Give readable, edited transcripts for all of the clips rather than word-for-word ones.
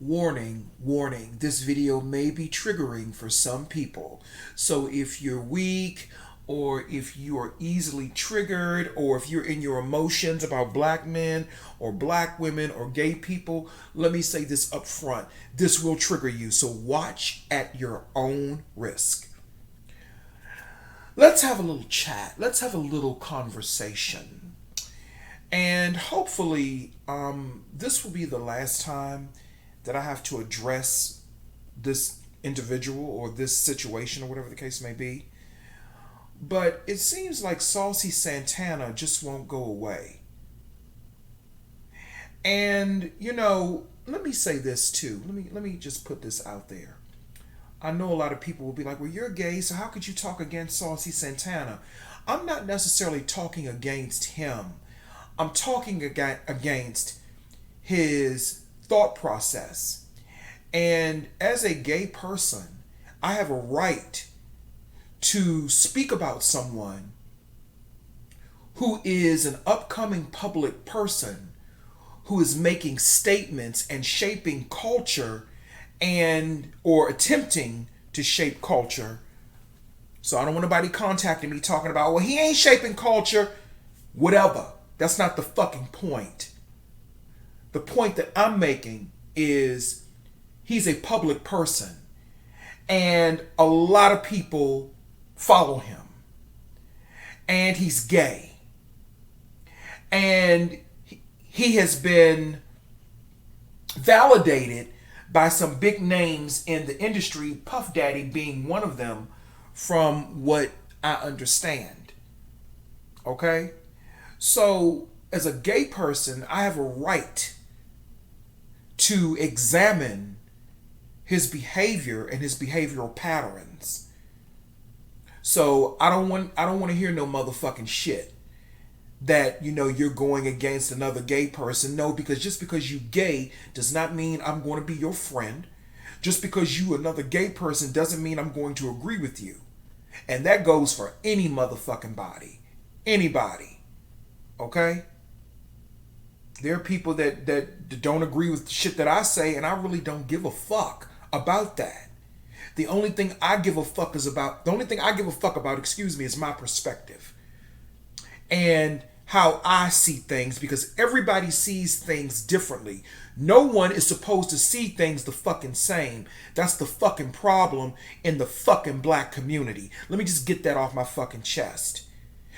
Warning, warning, this video may be triggering for some people. So if you're weak, or if you are easily triggered, or if you're in your emotions about black men or black women or gay people, let me say this up front. This will trigger you. So watch at your own risk. Let's have a little chat. Let's have a little conversation. And hopefully, this will be the last time that I have to address this individual or this situation or whatever the case may be. But it seems like Saucy Santana just won't go away. And let me say this too. Let me just put this out there. I know a lot of people will be like, "Well, you're gay, so how could you talk against Saucy Santana?" I'm not necessarily talking against him. I'm talking against his thought process. And as a gay person, I have a right to speak about someone who is an upcoming public person who is making statements and shaping culture and or attempting to shape culture. So I don't want nobody contacting me talking about, well, he ain't shaping culture. Whatever. That's not the fucking point. The point that I'm making is he's a public person and a lot of people follow him. And he's gay. And he has been validated by some big names in the industry, Puff Daddy being one of them, from what I understand. Okay? So, as a gay person, I have a right to examine his behavior and his behavioral patterns. So, I don't want to hear no motherfucking shit that you're going against another gay person. No, because just because you gay does not mean I'm going to be your friend. Just because you another gay person doesn't mean I'm going to agree with you. And that goes for any motherfucking body. Anybody. Okay? There are people that don't agree with the shit that I say, and I really don't give a fuck about that. The only thing I give a fuck about, is my perspective. And how I see things, because everybody sees things differently. No one is supposed to see things the fucking same. That's the fucking problem in the fucking black community. Let me just get that off my fucking chest.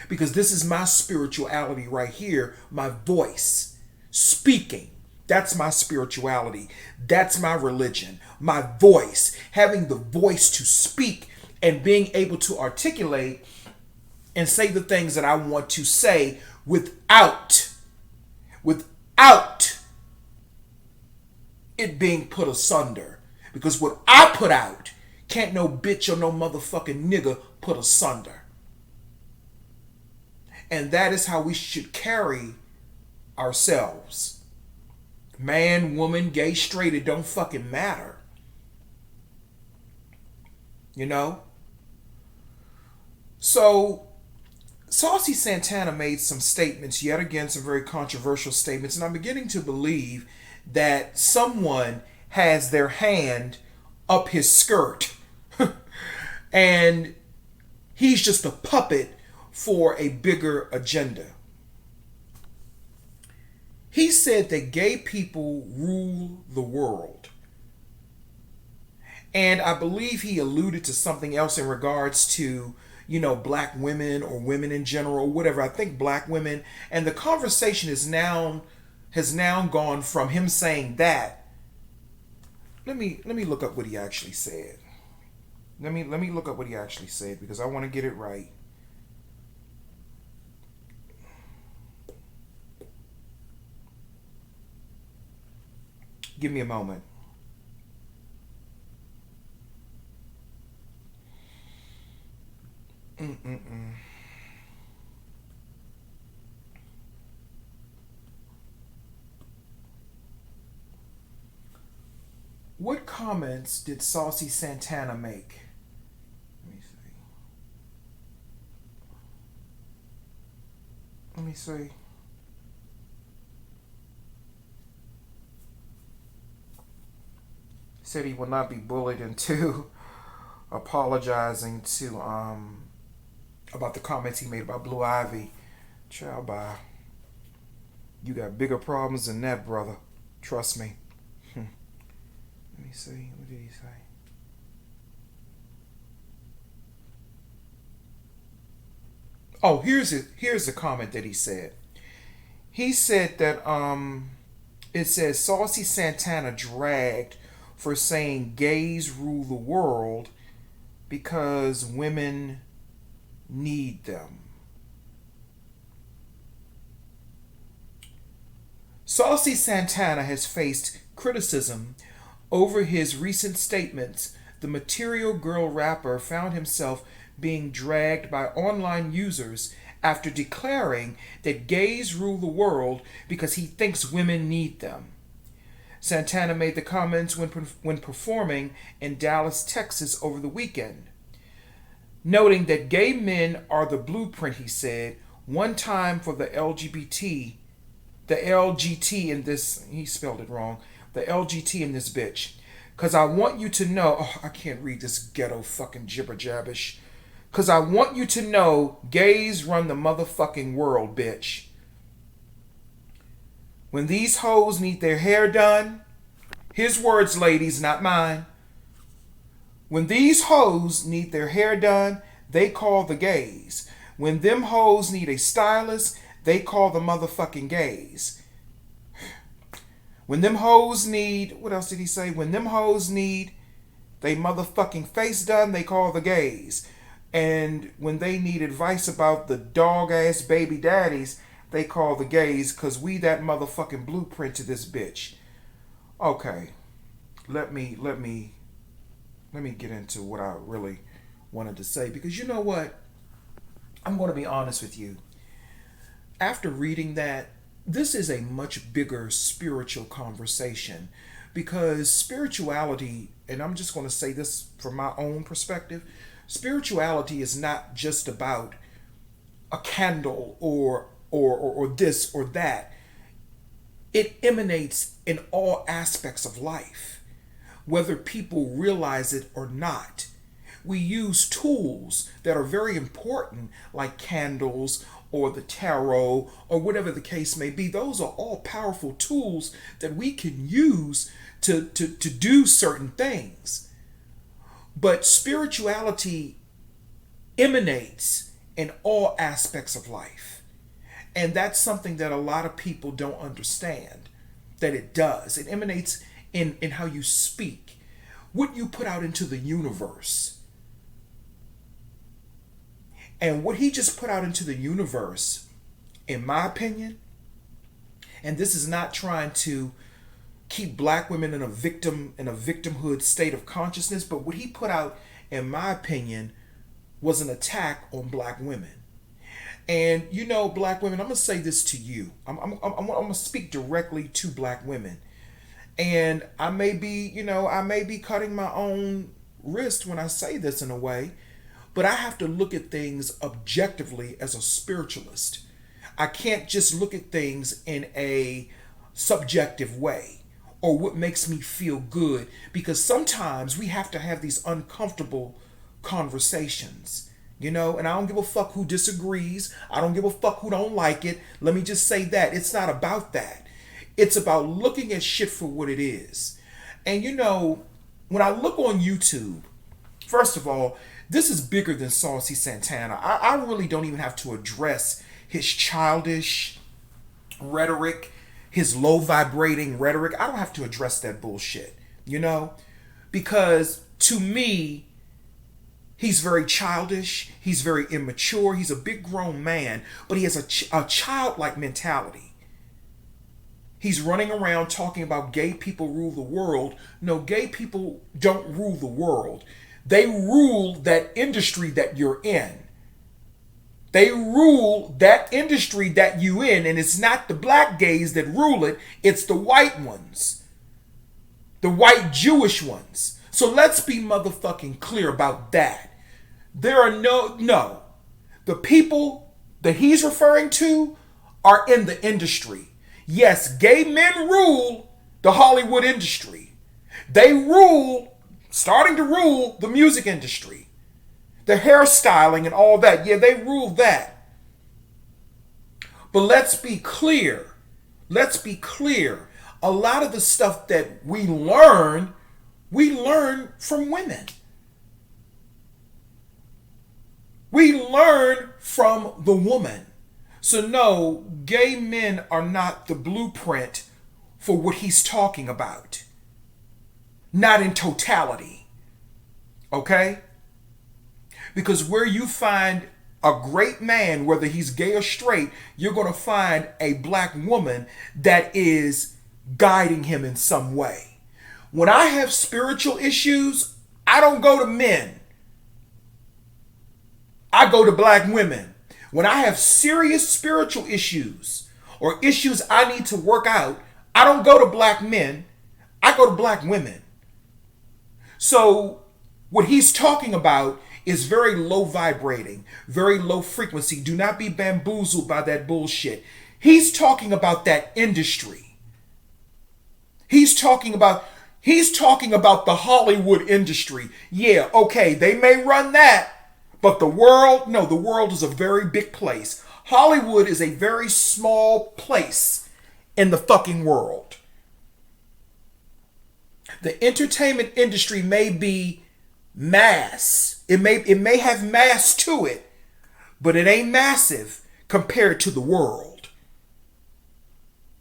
Because this is my spirituality right here, my voice. Speaking. That's my spirituality. That's my religion. My voice. Having the voice to speak and being able to articulate and say the things that I want to say without it being put asunder. Because what I put out can't no bitch or no motherfucking nigga put asunder. And that is how we should carry ourselves. Man, woman, gay, straight, it don't fucking matter. So Saucy Santana made some statements, yet again, some very controversial statements, and I'm beginning to believe that someone has their hand up his skirt and he's just a puppet for a bigger agenda. He said that gay people rule the world. And I believe he alluded to something else in regards to black women or women in general, whatever. I think black women, and the conversation has now gone from him saying that. Let me look up what he actually said. Let me look up what he actually said, because I want to get it right. Give me a moment. Mm-mm-mm. What comments did Saucy Santana make? Let me see. Let me see. said he will not be bullied into apologizing to about the comments he made about Blue Ivy. Child, bye. You got bigger problems than that, brother. Trust me. Let me see. What did he say? Oh, here's it. Here's the comment that he said. He said that it says Saucy Santana dragged for saying gays rule the world because women need them. Saucy Santana has faced criticism over his recent statements. The Material Girl rapper found himself being dragged by online users after declaring that gays rule the world because he thinks women need them. Santana made the comments when performing in Dallas, Texas over the weekend, noting that gay men are the blueprint, he said, one time for the LGT in this, he spelled it wrong, the LGT in this bitch. Because I want you to know, oh, I can't read this ghetto fucking jibber jabbish. Because I want you to know gays run the motherfucking world, bitch. When these hoes need their hair done, his words, ladies, not mine. When these hoes need their hair done, they call the gays. When them hoes need a stylist, they call the motherfucking gays. When them hoes need, what else did he say? When them hoes need they motherfucking face done, they call the gays. And when they need advice about the dog ass baby daddies, they call the gays, cause we that motherfucking blueprint to this bitch. Okay. Let me get into what I really wanted to say, because you know what? I'm going to be honest with you. After reading that, this is a much bigger spiritual conversation, because spirituality, and I'm just going to say this from my own perspective, spirituality is not just about a candle or this or that. It emanates in all aspects of life, whether people realize it or not. We use tools that are very important, like candles or the tarot or whatever the case may be. Those are all powerful tools that we can use to do certain things. But spirituality emanates in all aspects of life. And that's something that a lot of people don't understand, that it does. It emanates in how you speak, what you put out into the universe. And what he just put out into the universe, in my opinion, and this is not trying to keep black women in a victimhood state of consciousness, but what he put out, in my opinion, was an attack on black women. And you know, black women, I'm gonna say this to you. I'm gonna speak directly to black women, and I may be cutting my own wrist when I say this in a way, but I have to look at things objectively as a spiritualist. I can't just look at things in a subjective way or what makes me feel good, because sometimes we have to have these uncomfortable conversations, and I don't give a fuck who disagrees. I don't give a fuck who don't like it. Let me just say that. It's not about that. It's about looking at shit for what it is. And when I look on YouTube, first of all, this is bigger than Saucy Santana. I really don't even have to address his childish rhetoric, his low vibrating rhetoric. I don't have to address that bullshit, because to me, he's very childish. He's very immature. He's a big grown man, but he has a childlike mentality. He's running around talking about gay people rule the world. No, gay people don't rule the world. They rule that industry that you're in. They rule that industry that you in, and it's not the black gays that rule it, it's the white ones. The white Jewish ones. So let's be motherfucking clear about that. There are no. The people that he's referring to are in the industry. Yes, gay men rule the Hollywood industry. They rule, starting to rule the music industry, the hairstyling and all that. Yeah, they rule that. But let's be clear. Let's be clear. A lot of the stuff that we learn from women. We learn from the woman. So no, gay men are not the blueprint for what he's talking about. Not in totality. Okay? Because where you find a great man, whether he's gay or straight, you're going to find a black woman that is guiding him in some way. When I have spiritual issues, I don't go to men. I go to black women. When I have serious spiritual issues or issues I need to work out, I don't go to black men. I go to black women. So what he's talking about is very low vibrating, very low frequency. Do not be bamboozled by that bullshit. He's talking about that industry. He's talking about the Hollywood industry. Yeah, okay, they may run that, but the world, no, the world is a very big place. Hollywood is a very small place in the fucking world. The entertainment industry may be mass. It may have mass to it, but it ain't massive compared to the world.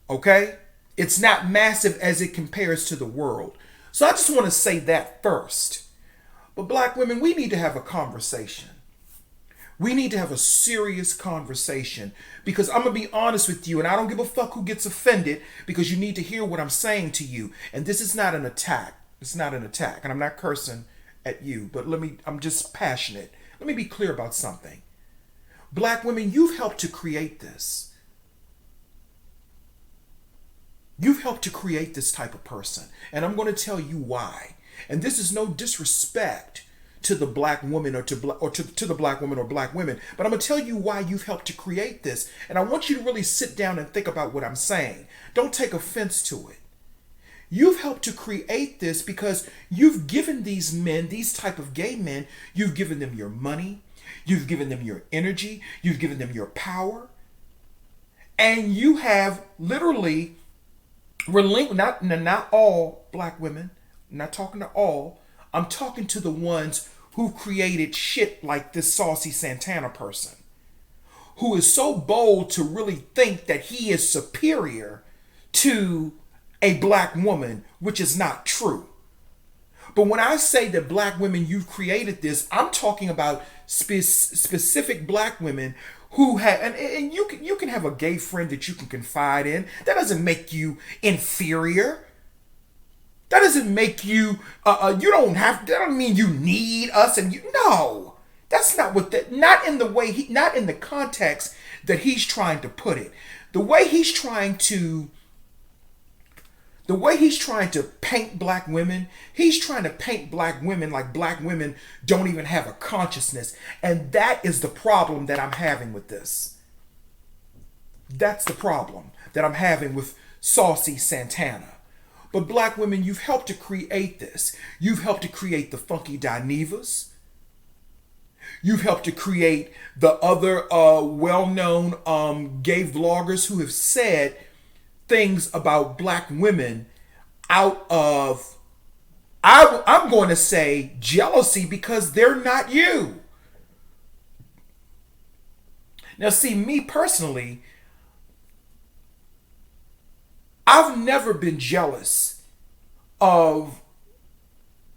Okay? It's not massive as it compares to the world. So I just want to say that first. But black women, we need to have a conversation. We need to have a serious conversation, because I'm going to be honest with you, and I don't give a fuck who gets offended, because you need to hear what I'm saying to you. And this is not an attack. It's not an attack. And I'm not cursing at you, but I'm just passionate. Let me be clear about something. Black women, you've helped to create this. You've helped to create this type of person. And I'm going to tell you why. And this is no disrespect to the black woman or to the black woman or black women, but I'm going to tell you why you've helped to create this. And I want you to really sit down and think about what I'm saying. Don't take offense to it. You've helped to create this because you've given these men, these type of gay men, you've given them your money, you've given them your energy, you've given them your power, and you have literally not all black women, I'm not talking to all, I'm talking to the ones who created shit like this Saucy Santana person, who is so bold to really think that he is superior to a black woman, which is not true. But when I say that black women, you've created this, I'm talking about specific black women who have, and you can have a gay friend that you can confide in. That doesn't make you inferior. That doesn't make you, that don't mean you need us no. That's not what not in the way, not in the context that he's trying to put it. The way he's trying to paint black women, he's trying to paint black women like black women don't even have a consciousness. And that is the problem that I'm having with this. That's the problem that I'm having with Saucy Santana. But black women, you've helped to create this. You've helped to create the Funky Dinevas. You've helped to create the other well-known gay vloggers who have said things about black women out of, I'm going to say, jealousy, because they're not you. Now, see, me personally, I've never been jealous of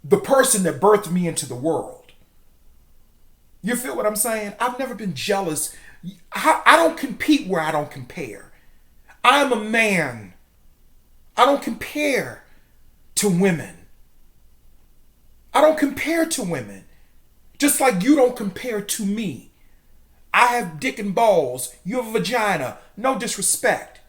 the person that birthed me into the world. You feel what I'm saying? I've never been jealous. I don't compete where I don't compare. I'm a man. I don't compare to women. I don't compare to women. Just like you don't compare to me. I have dick and balls. You have a vagina. No disrespect.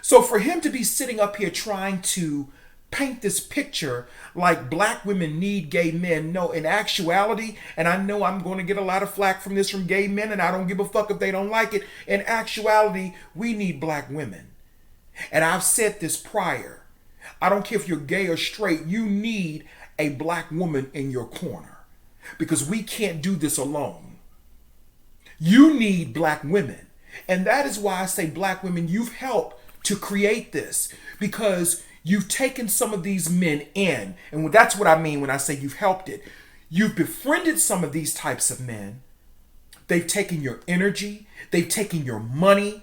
So for him to be sitting up here trying to paint this picture like black women need gay men, no, in actuality, and I know I'm going to get a lot of flack from this from gay men, and I don't give a fuck if they don't like it. In actuality, we need black women. And I've said this prior. I don't care if you're gay or straight, you need a black woman in your corner because we can't do this alone. You need black women. And that is why I say black women, you've helped to create this because you've taken some of these men in. And that's what I mean when I say you've helped it. You've befriended some of these types of men. They've taken your energy. They've taken your money.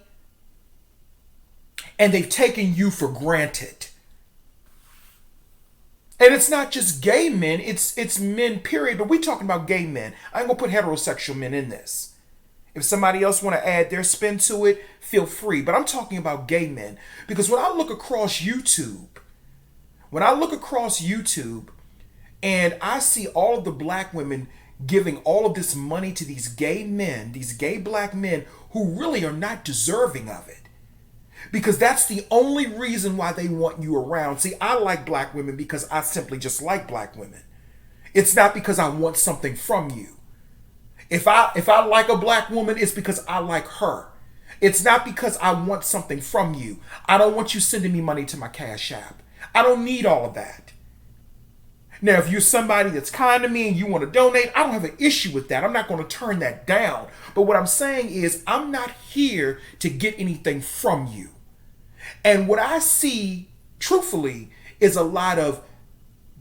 And they've taken you for granted. And it's not just gay men. It's men, period. But we're talking about gay men. I ain't going to put heterosexual men in this. If somebody else want to add their spin to it, feel free. But I'm talking about gay men. Because when I look across YouTube, and I see all of the black women giving all of this money to these gay men, these gay black men who really are not deserving of it. Because that's the only reason why they want you around. See, I like black women because I simply just like black women. It's not because I want something from you. If I like a black woman, it's because I like her. It's not because I want something from you. I don't want you sending me money to my Cash App. I don't need all of that. Now, if you're somebody that's kind to me and you want to donate, I don't have an issue with that. I'm not going to turn that down. But what I'm saying is I'm not here to get anything from you. And what I see, truthfully, is a lot of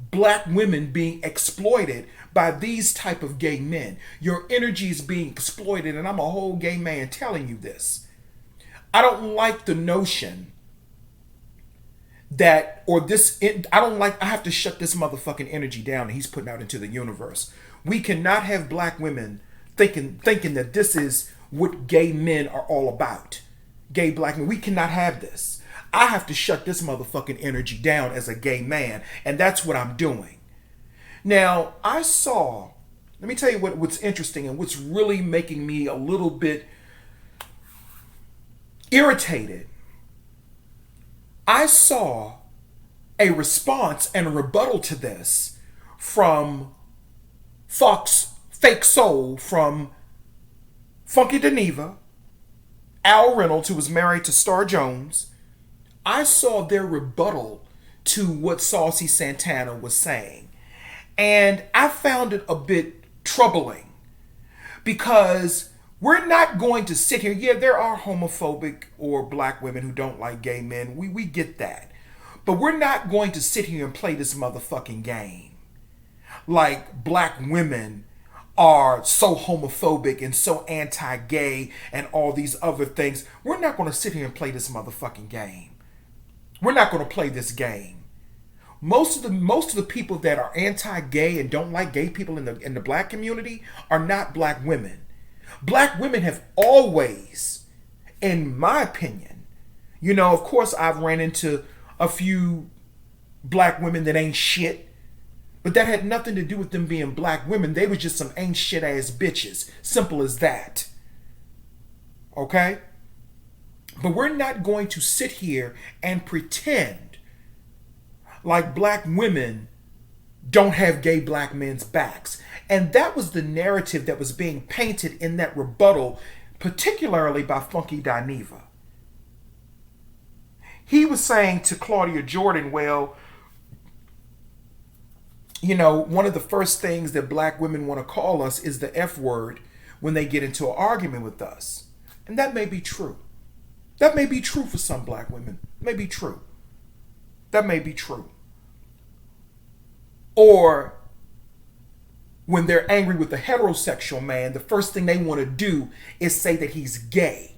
black women being exploited by these type of gay men. Your energy is being exploited, and I'm a whole gay man telling you this. I don't like the notion that, I have to shut this motherfucking energy down that he's putting out into the universe. We cannot have black women thinking that this is what gay men are all about. Gay black men. We cannot have this. I have to shut this motherfucking energy down as a gay man, and that's what I'm doing. Now, let me tell you what's interesting and what's really making me a little bit irritated. I saw a response and a rebuttal to this from Fox Fake Soul, from Funky Deneva, Al Reynolds, who was married to Star Jones. I saw their rebuttal to what Saucy Santana was saying. And I found it a bit troubling because we're not going to sit here. Yeah, there are homophobic or black women who don't like gay men. We get that. But we're not going to sit here and play this motherfucking game. Like black women are so homophobic and so anti-gay and all these other things. We're not going to sit here and play this motherfucking game. We're not going to play this game. Most of the people that are anti-gay and don't like gay people in the black community are not black women. Black women have always, in my opinion, of course I've ran into a few black women that ain't shit, but that had nothing to do with them being black women. They were just some ain't shit ass bitches. Simple as that. Okay? But we're not going to sit here and pretend like black women don't have gay black men's backs. And that was the narrative that was being painted in that rebuttal, particularly by Funky Dineva. He was saying to Claudia Jordan, well, one of the first things that black women want to call us is the F word when they get into an argument with us. And that may be true. That may be true for some black women. May be true. That may be true. Or when they're angry with a heterosexual man, the first thing they want to do is say that he's gay.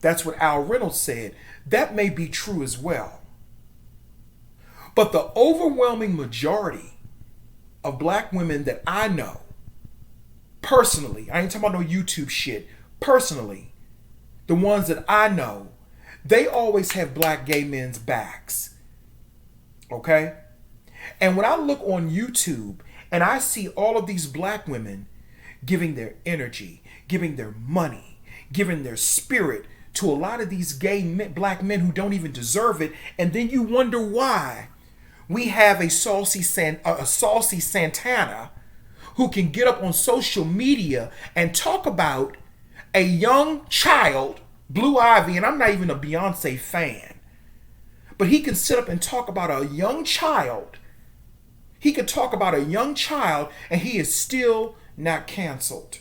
That's what Al Reynolds said. That may be true as well. But the overwhelming majority of black women that I know, personally, I ain't talking about no YouTube shit, personally, the ones that I know, they always have black gay men's backs. Okay? And when I look on YouTube and I see all of these black women giving their energy, giving their money, giving their spirit to a lot of these gay men, black men who don't even deserve it, and then you wonder why we have a Saucy Santana who can get up on social media and talk about a young child, Blue Ivy, and I'm not even a Beyonce fan, But he can sit up and talk about a young child. He could talk about a young child and he is still not canceled.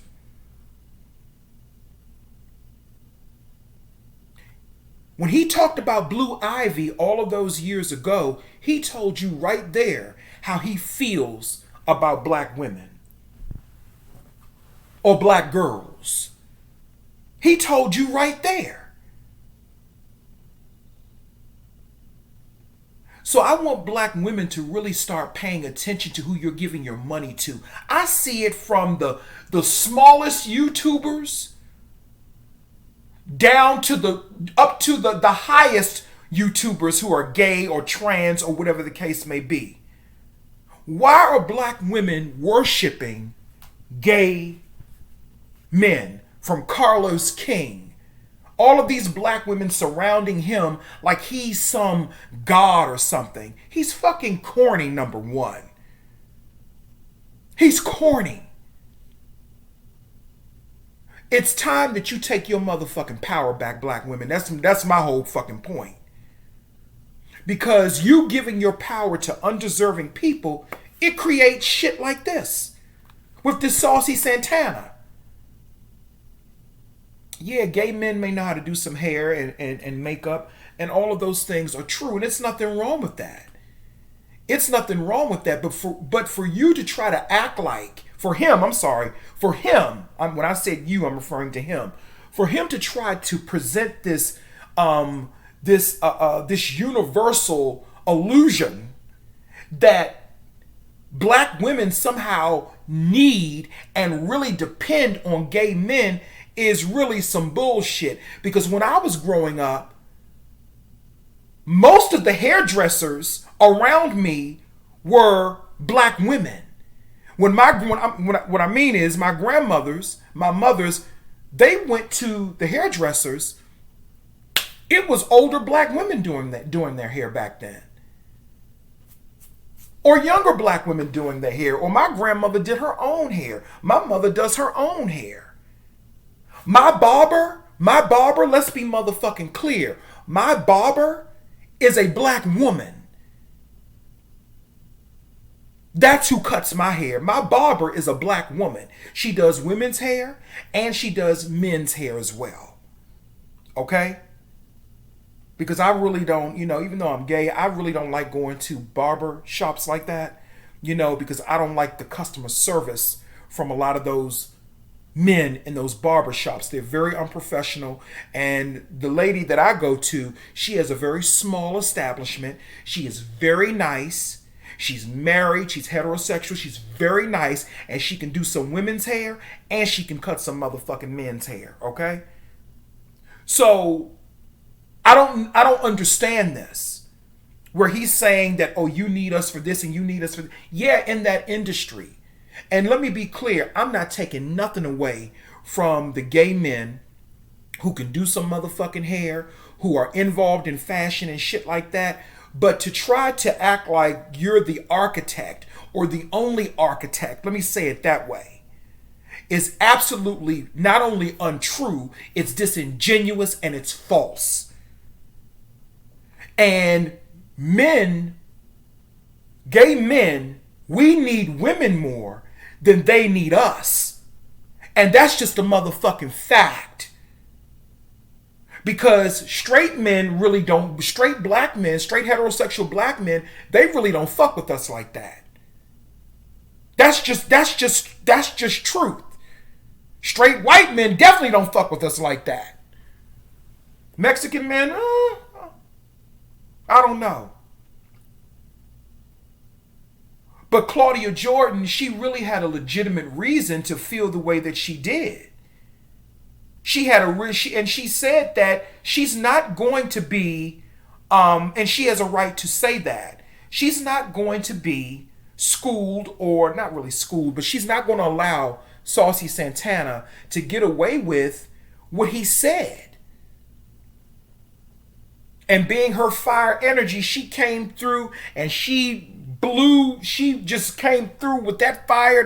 When he talked about Blue Ivy all of those years ago, he told you right there how he feels about black women or black girls. He told you right there. So I want black women to really start paying attention to who you're giving your money to. I see it from the smallest YouTubers down to the highest YouTubers who are gay or trans or whatever the case may be. Why are black women worshiping gay men? From Carlos King, all of these black women surrounding him like he's some god or something. He's fucking corny, number one. He's corny. It's time that you take your motherfucking power back, black women. That's my whole fucking point. Because you giving your power to undeserving people, it creates shit like this. With this Saucy Santana. Yeah, gay men may know how to do some hair and makeup, and all of those things are true, and it's nothing wrong with that. It's nothing wrong with that, but for you to try to act like, for him, when I said you, I'm referring to him. For him to try to present this universal illusion that black women somehow need and really depend on gay men is really some bullshit. Because when I was growing up, most of the hairdressers around me were black women. What I mean is my grandmothers, my mothers, they went to the hairdressers. It was older black women doing their hair back then. Or younger black women doing their hair. Or my grandmother did her own hair. My mother does her own hair. My barber, let's be motherfucking clear. My barber is a black woman. That's who cuts my hair. My barber is a black woman. She does women's hair and she does men's hair as well. Okay? Because I really don't, even though I'm gay, I really don't like going to barber shops like that, because I don't like the customer service from a lot of those men in those barber shops. They're very unprofessional. And the lady that I go to, she has a very small establishment. She is very nice. She's married. She's heterosexual. She's very nice. And she can do some women's hair and she can cut some motherfucking men's hair. Okay? So I don't understand this. Where he's saying that, oh, you need us for this and you need us for that. Yeah, in that industry. And let me be clear, I'm not taking nothing away from the gay men who can do some motherfucking hair, who are involved in fashion and shit like that. But to try to act like you're the architect or the only architect, let me say it that way, is absolutely not only untrue, it's disingenuous and it's false. And men, gay men, we need women more than they need us. And that's just a motherfucking fact. Because straight men really don't, straight black men, straight heterosexual black men, they really don't fuck with us like that. That's just truth. Straight white men definitely don't fuck with us like that. Mexican men, I don't know. But Claudia Jordan, she really had a legitimate reason to feel the way that she did. She had and she said that she's not going to be, and she has a right to say that, she's not going to be schooled, or not really schooled, but she's not going to allow Saucy Santana to get away with what he said. And being her fire energy, she came through and she just came through with that fire,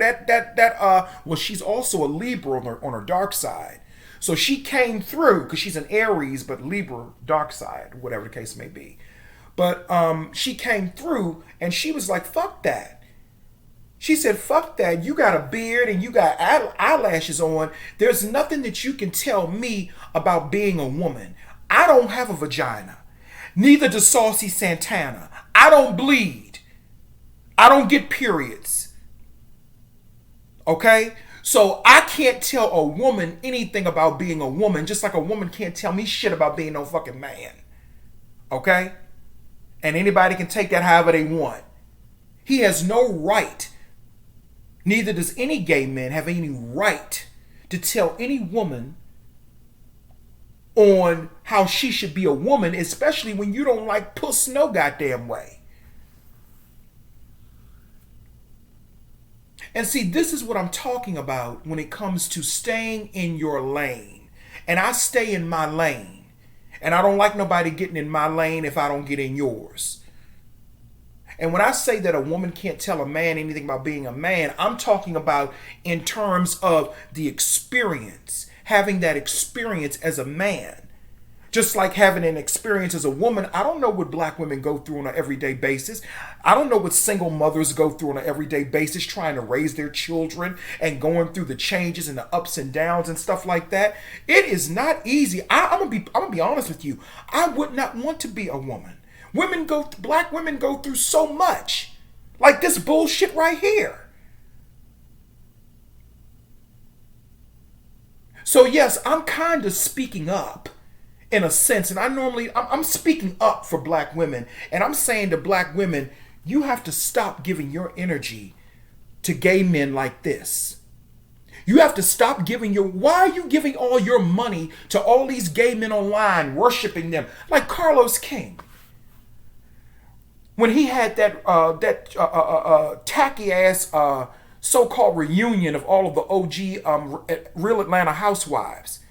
well, she's also a Libra on her dark side. So she came through, because she's an Aries, but Libra dark side, whatever the case may be. But she came through and she was like, fuck that. She said, fuck that. You got a beard and you got eyelashes on. There's nothing that you can tell me about being a woman. I don't have a vagina. Neither does Saucy Santana. I don't bleed. I don't get periods. Okay? So I can't tell a woman anything about being a woman, just like a woman can't tell me shit about being no fucking man. Okay? And anybody can take that however they want. He has no right, neither does any gay man have any right to tell any woman on how she should be a woman, especially when you don't like puss no goddamn way. And see, this is what I'm talking about when it comes to staying in your lane. And I stay in my lane. And I don't like nobody getting in my lane if I don't get in yours. And when I say that a woman can't tell a man anything about being a man, I'm talking about in terms of the experience, having that experience as a man. Just like having an experience as a woman, I don't know what black women go through on an everyday basis. I don't know what single mothers go through on an everyday basis trying to raise their children and going through the changes and the ups and downs and stuff like that. It is not easy. I'm gonna be honest with you. I would not want to be a woman. Black women go through so much. Like this bullshit right here. So yes, I'm kind of speaking up in a sense, and I'm speaking up for black women, and I'm saying to black women, you have to stop giving your energy to gay men like this. You have to stop why are you giving all your money to all these gay men online, worshiping them, like Carlos King? When he had that tacky ass so-called reunion of all of the OG Real Atlanta Housewives,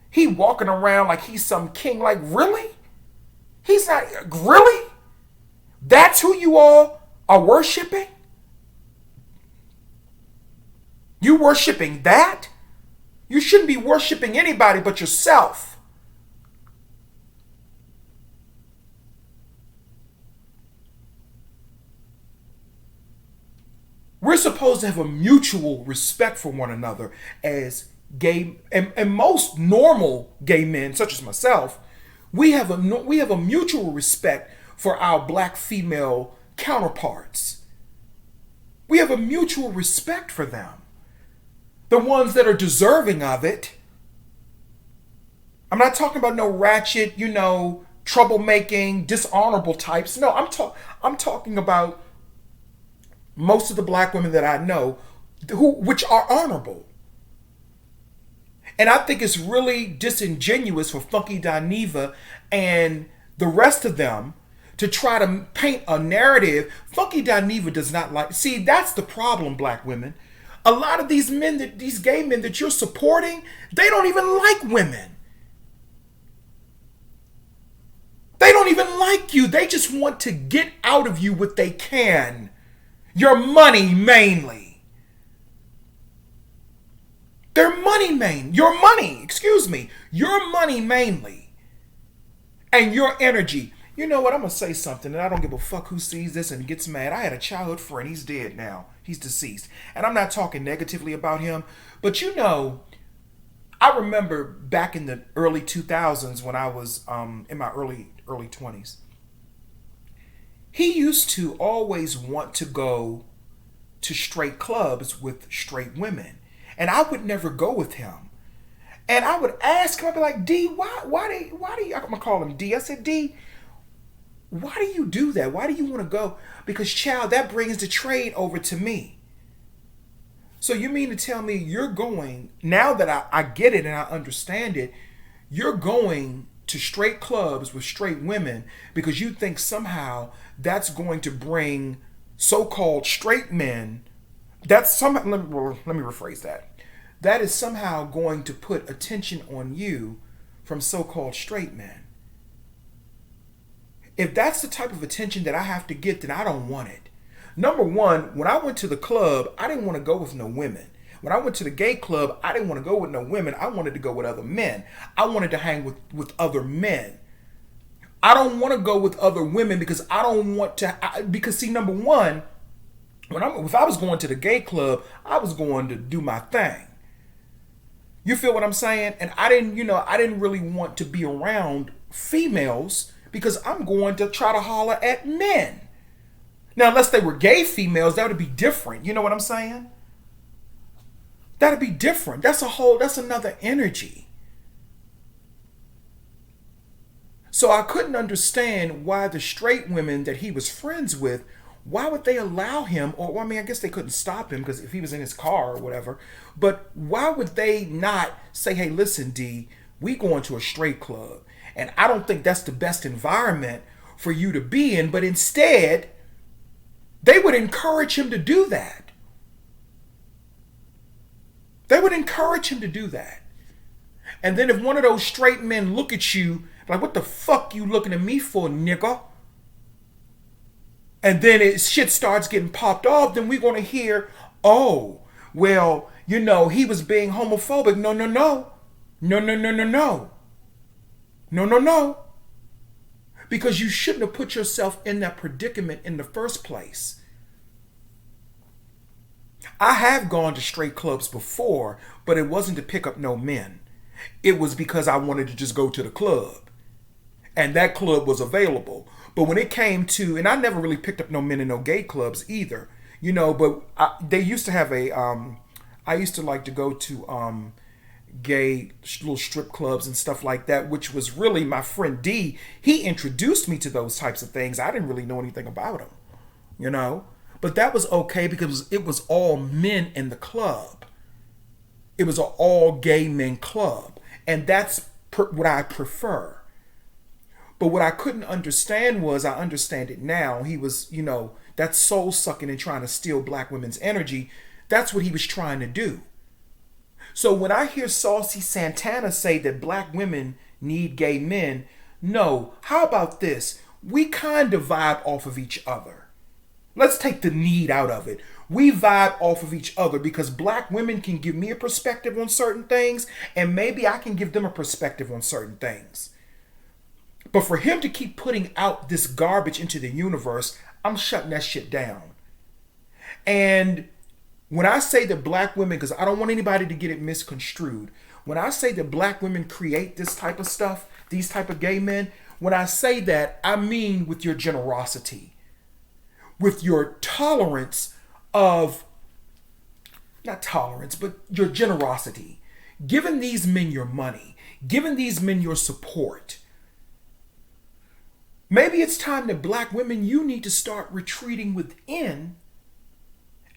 he walking around like he's some king. Like, really? He's not. Really? That's who you all are worshiping? You worshiping that? You shouldn't be worshiping anybody but yourself. We're supposed to have a mutual respect for one another as gay and most normal gay men, such as myself. We have a mutual respect for our black female counterparts. We have a mutual respect for them, the ones that are deserving of it. I'm not talking about no ratchet, troublemaking, dishonorable types. No, I'm talking about most of the black women that I know, which are honorable. And I think it's really disingenuous for Funky Dineva and the rest of them to try to paint a narrative. Funky Dineva does not like. See, that's the problem, black women. A lot of these gay men that you're supporting, they don't even like women. They don't even like you. They just want to get out of you what they can. Your money mainly. Your money mainly. And your energy. You know what? I'm going to say something, and I don't give a fuck who sees this and gets mad. I had a childhood friend. He's dead now. He's deceased. And I'm not talking negatively about him. But I remember back in the early 2000s when I was in my early 20s. He used to always want to go to straight clubs with straight women. And I would never go with him. And I would ask him, I'd be like, D, why do you, I'm going to call him D. I said, D, why do you do that? Why do you want to go? Because, child, that brings the trade over to me. So you mean to tell me you're going, now that I get it and I understand it, you're going to straight clubs with straight women because you think somehow that's going to bring so-called straight men. That's somehow, let me rephrase that. That is somehow going to put attention on you from so-called straight men. If that's the type of attention that I have to get, then I don't want it. Number one, when I went to the club, I didn't want to go with no women. When I went to the gay club, I didn't want to go with no women. I wanted to go with other men. I wanted to hang with other men. I don't want to go with other women because I don't want to. Because see, number one, if I was going to the gay club, I was going to do my thing. You feel what I'm saying? And I didn't really want to be around females because I'm going to try to holler at men. Now, unless they were gay females, that would be different. You know what I'm saying? That'd be different. That's another energy. So I couldn't understand why the straight women that he was friends with, why would they allow him, or I mean, I guess they couldn't stop him because if he was in his car or whatever, but why would they not say, hey, listen, D, we going to a straight club, and I don't think that's the best environment for you to be in, but instead, they would encourage him to do that. They would encourage him to do that. And then if one of those straight men look at you like, what the fuck you looking at me for, nigga? And then shit starts getting popped off, then we're going to hear, oh, well, he was being homophobic. No, no, no. No, no, no, no, no. No, no, no. Because you shouldn't have put yourself in that predicament in the first place. I have gone to straight clubs before, but it wasn't to pick up no men. It was because I wanted to just go to the club. And that club was available. But when it came to, and I never really picked up no men in no gay clubs either, but they used to have I used to like to go to gay little strip clubs and stuff like that, which was really my friend D. He introduced me to those types of things. I didn't really know anything about them, But that was okay because it was all men in the club. It was an all gay men club. And that's what I prefer. But what I couldn't understand was, I understand it now, he was, that soul sucking and trying to steal black women's energy. That's what he was trying to do. So when I hear Saucy Santana say that black women need gay men, no, how about this? We kind of vibe off of each other. Let's take the need out of it. We vibe off of each other because black women can give me a perspective on certain things, and maybe I can give them a perspective on certain things. But for him to keep putting out this garbage into the universe, I'm shutting that shit down. And when I say that black women, because I don't want anybody to get it misconstrued, when I say that black women create this type of stuff, these type of gay men, when I say that, I mean with your generosity, with your tolerance of, not tolerance, but your generosity, giving these men your money, giving these men your support. Maybe it's time that black women, you need to start retreating within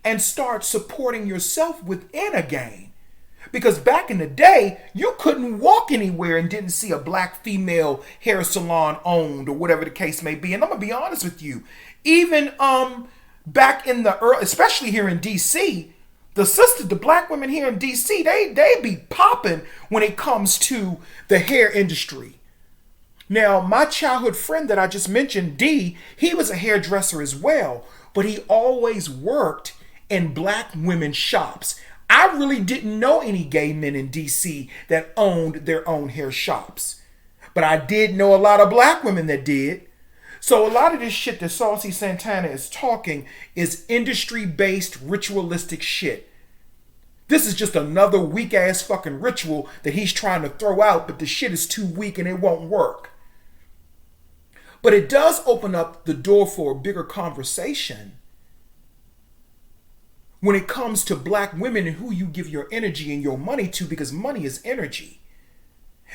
and start supporting yourself within again. Because back in the day, you couldn't walk anywhere and didn't see a black female hair salon owned or whatever the case may be. And I'm going to be honest with you, even back in the early, especially here in DC, the black women here in DC, they be popping when it comes to the hair industry. Now, my childhood friend that I just mentioned, D, he was a hairdresser as well, but he always worked in black women's shops. I really didn't know any gay men in DC that owned their own hair shops, but I did know a lot of black women that did. So a lot of this shit that Saucy Santana is talking is industry-based ritualistic shit. This is just another weak-ass fucking ritual that he's trying to throw out, but the shit is too weak and it won't work. But it does open up the door for a bigger conversation when it comes to black women and who you give your energy and your money to, because money is energy.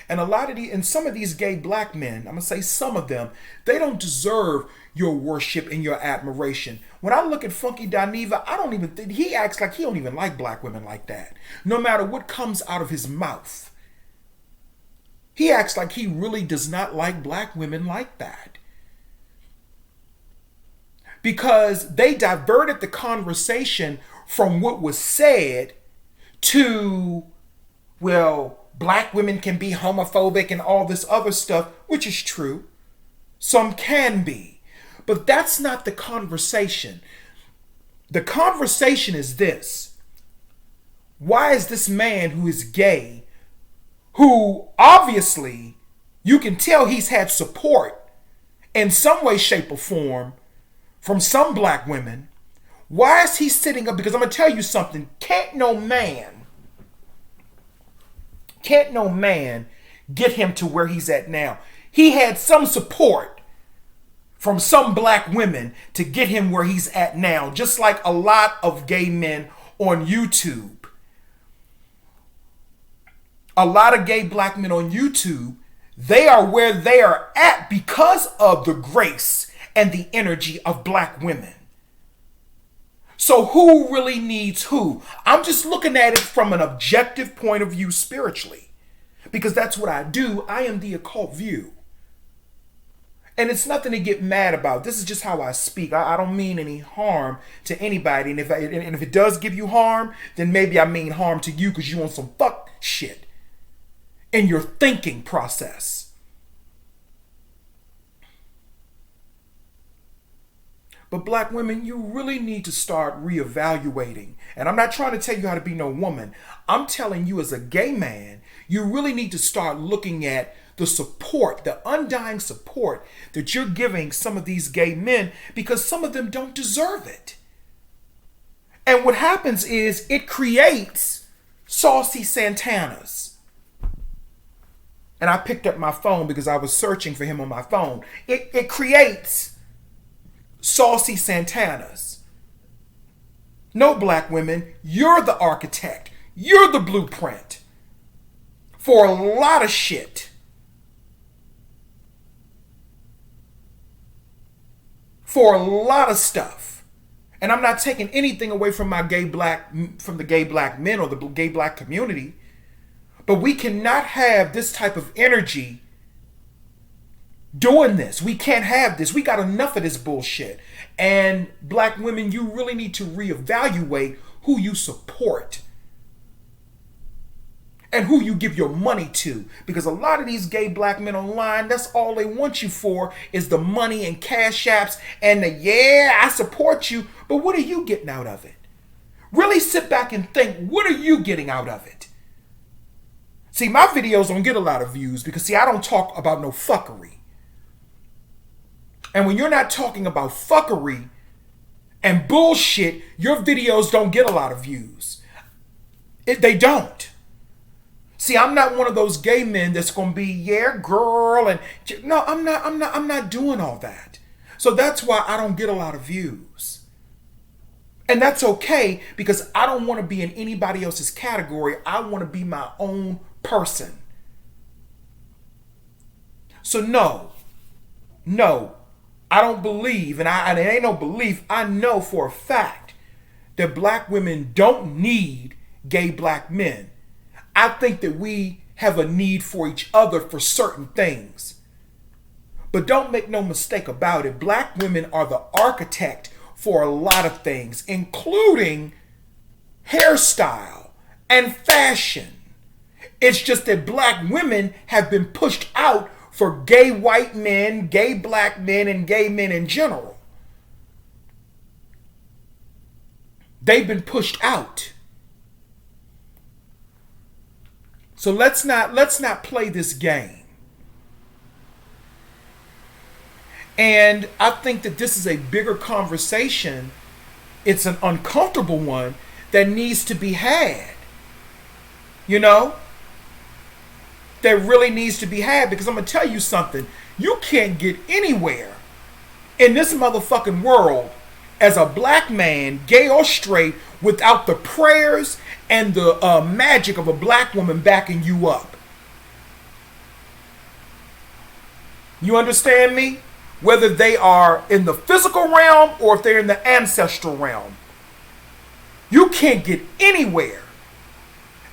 And some of these gay black men, I'm going to say some of them, they don't deserve your worship and your admiration. When I look at Funky Dineva, I don't even think, he acts like he don't even like black women like that. No matter what comes out of his mouth. He acts like he really does not like black women like that. Because they diverted the conversation from what was said to, well, black women can be homophobic and all this other stuff, which is true. Some can be. But that's not the conversation. The conversation is this. Why is this man who is gay, who obviously you can tell he's had support in some way, shape, or form from some black women. Why is he sitting up? Because I'm going to tell you something. Can't no man get him to where he's at now. He had some support from some black women to get him where he's at now, just like a lot of gay men on YouTube. A lot of gay black men on YouTube, they are where they are at because of the grace and the energy of black women. So who really needs who? I'm just looking at it from an objective point of view spiritually, because that's what I do. I am the occult view. And it's nothing to get mad about. This is just how I speak. I don't mean any harm to anybody. And if it does give you harm, then maybe I mean harm to you because you on some fuck shit in your thinking process. But black women, you really need to start reevaluating. And I'm not trying to tell you how to be no woman. I'm telling you as a gay man, you really need to start looking at the support, the undying support that you're giving some of these gay men, because some of them don't deserve it. And what happens is it creates Saucy Santanas. And I picked up my phone because I was searching for him on my phone. It creates Saucy Santanas. No, black women, you're the architect. You're the blueprint for a lot of shit. For a lot of stuff. And I'm not taking anything away from the gay black men or the gay black community. But we cannot have this type of energy doing this. We can't have this. We got enough of this bullshit. And black women, you really need to reevaluate who you support and who you give your money to. Because a lot of these gay black men online, that's all they want you for is the money and cash apps and the, yeah, I support you. But what are you getting out of it? Really sit back and think, what are you getting out of it? See, my videos don't get a lot of views because, see, I don't talk about no fuckery. And when you're not talking about fuckery and bullshit, your videos don't get a lot of views. They don't. See, I'm not one of those gay men that's going to be, yeah, girl, and no, I'm not doing all that. So that's why I don't get a lot of views. And that's okay, because I don't want to be in anybody else's category. I want to be my own person. So no, I don't believe, and it ain't no belief, I know for a fact that black women don't need gay black men. I think that we have a need for each other for certain things. But don't make no mistake about it, black women are the architect for a lot of things, including hairstyle and fashion. It's just that black women have been pushed out for gay white men, gay black men, and gay men in general. They've been pushed out. So let's not play this game. And I think that this is a bigger conversation. It's an uncomfortable one that needs to be had. You know? That really needs to be had, because I'm going to tell you something. You can't get anywhere in this motherfucking world as a black man, gay or straight, without the prayers and the magic of a black woman backing you up. You understand me? Whether they are in the physical realm or if they're in the ancestral realm. You can't get anywhere.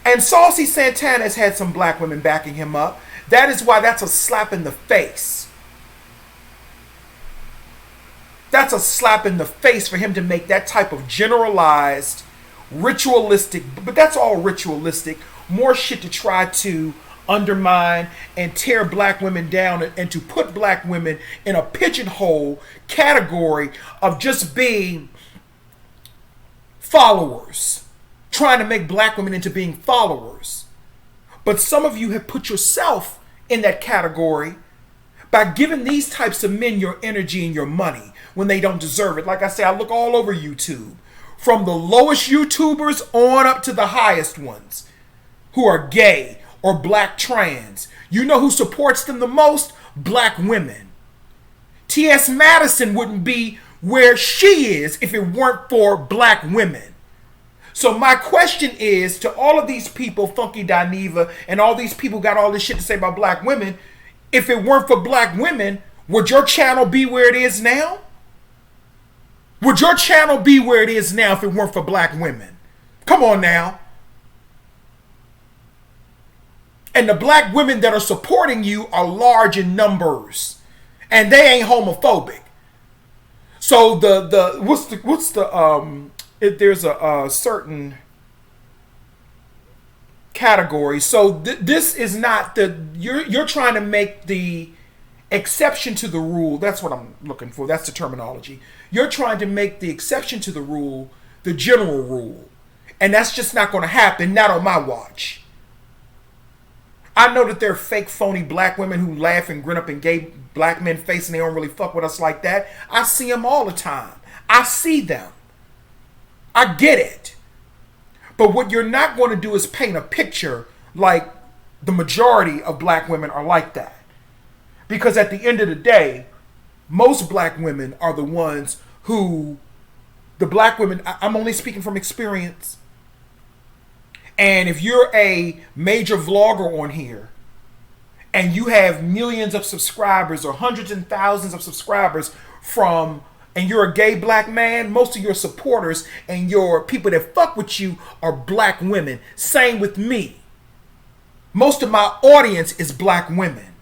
And Saucy Santana has had some black women backing him up. That is why that's a slap in the face. That's a slap in the face for him to make that type of generalized, ritualistic, but that's all ritualistic, more shit to try to undermine and tear black women down and to put black women in a pigeonhole category of just being followers. Trying to make black women into being followers. But some of you have put yourself in that category By giving these types of men your energy and your money when they don't deserve it. Like I say, I look all over YouTube. From the lowest YouTubers on up to the highest ones who are gay or black trans. You know who supports them the most? Black women. T.S. Madison wouldn't be where she is if it weren't for black women. So my question is to all of these people, Funky Dineva, and all these people got all this shit to say about black women. If it weren't for black women, would your channel be where it is now? Would your channel be where it is now if it weren't for black women? Come on now. And the black women that are supporting you are large in numbers. And they ain't homophobic. So there's a certain category. So this is not you're trying to make the exception to the rule. That's what I'm looking for. That's the terminology. You're trying to make the exception to the rule the general rule. And that's just not going to happen, not on my watch. I know that there are fake, phony black women who laugh and grin up in gay black men's face and they don't really fuck with us like that. I see them all the time. I see them. I get it. But what you're not going to do is paint a picture like the majority of black women are like that. Because at the end of the day, most black women are the ones who, the black women, I'm only speaking from experience. And if you're a major vlogger on here and you have millions of subscribers or hundreds and thousands of subscribers and you're a gay black man, most of your supporters and your people that fuck with you are black women. Same with me. Most of my audience is black women.